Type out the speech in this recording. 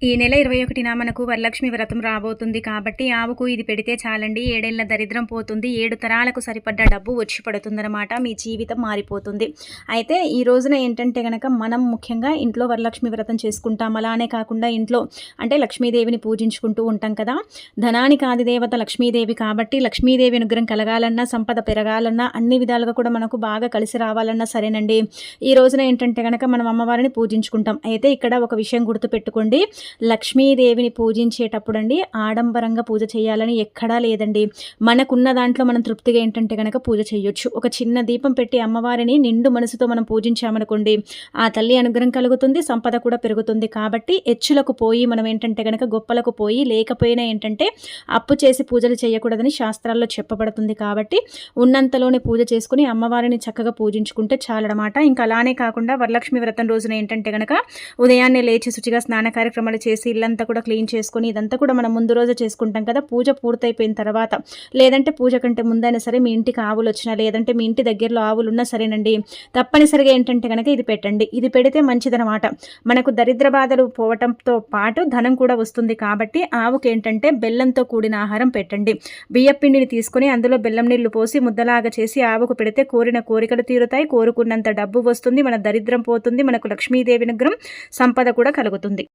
ఈ నెల 21న మనకు వరలక్ష్మి వ్రతం రాబోతుంది కాబట్టి ఆవుకు ఇది పెడితే చాలండి. 7 ఏళ్ల దరిద్రం పోతుంది. 7 తరాలకు సరిపడ్డ డబ్బు వచ్చి పడుతుందనమాట. మీ జీవితం మారిపోతుంది. అయితే ఈ రోజున ఏంటంటే గనక మనం ముఖ్యంగా ఇంట్లో వరలక్ష్మి వ్రతం చేసుకుంటాం. అలానే కాకుండా ఇంట్లో అంటే లక్ష్మీదేవిని పూజించుకుంటూ ఉంటాం కదా. ధనానికి ఆదిదేవత లక్ష్మీదేవి కాబట్టి లక్ష్మీదేవి అనుగ్రహం కలగాలన్నా, సంపద పెరగాలన్నా, అన్ని విధాలుగా కూడా మనకు బాగా కలిసి రావాలన్నా సరేనండి. ఈ రోజున ఏంటంటే గనక మనం అమ్మవారిని పూజించుకుంటాం. అయితే ఇక్కడ ఒక విషయం గుర్తుపెట్టుకోండి. లక్ష్మీదేవిని పూజించేటప్పుడు అండి ఆడంబరంగా పూజ చేయాలని ఎక్కడా లేదండి. మనకున్న దాంట్లో మనం తృప్తిగా ఏంటంటే కనుక పూజ చేయొచ్చు. ఒక చిన్న దీపం పెట్టి అమ్మవారిని నిండు మనసుతో మనం పూజించామనుకోండి, ఆ తల్లి అనుగ్రహం కలుగుతుంది, సంపద కూడా పెరుగుతుంది. కాబట్టి ఎచ్చులకు పోయి మనం ఏంటంటే కనుక గొప్పలకు పోయి లేకపోయినా ఏంటంటే అప్పు చేసి పూజలు చేయకూడదని శాస్త్రాల్లో చెప్పబడుతుంది. కాబట్టి ఉన్నంతలోనే పూజ చేసుకుని అమ్మవారిని చక్కగా పూజించుకుంటే చాలన్నమాట. ఇంకా అలానే కాకుండా వరలక్ష్మి వ్రతం రోజున ఏంటంటే కనుక ఉదయాన్నే లేచి శుచిగా స్నాన కార్యక్రమాలు చేసి ఇల్లంతా కూడా క్లీన్ చేసుకొని ఇదంతా కూడా మనం ముందు రోజు చేసుకుంటాం కదా. పూజ పూర్తయిపోయిన తర్వాత లేదంటే పూజ కంటే ముందైనా సరే మీ ఇంటికి ఆవులు వచ్చినా లేదంటే మీ ఇంటి దగ్గరలో ఆవులు ఉన్నా సరేనండి, తప్పనిసరిగా ఏంటంటే కనుక ఇది పెట్టండి. ఇది పెడితే మంచిదనమాట. మనకు దరిద్ర బాధలు పోవటంతో పాటు ధనం కూడా వస్తుంది. కాబట్టి ఆవుకి ఏంటంటే బెల్లంతో కూడిన ఆహారం పెట్టండి. బియ్యపిండిని తీసుకొని అందులో బెల్లం నీళ్లు పోసి ముద్దలాగా చేసి ఆవుకు పెడితే కోరిన కోరికలు తీరుతాయి, కోరుకున్నంత డబ్బు వస్తుంది, మన దరిద్రం పోతుంది, మనకు లక్ష్మీదేవి అనుగ్రహం సంపద కూడా కలుగుతుంది.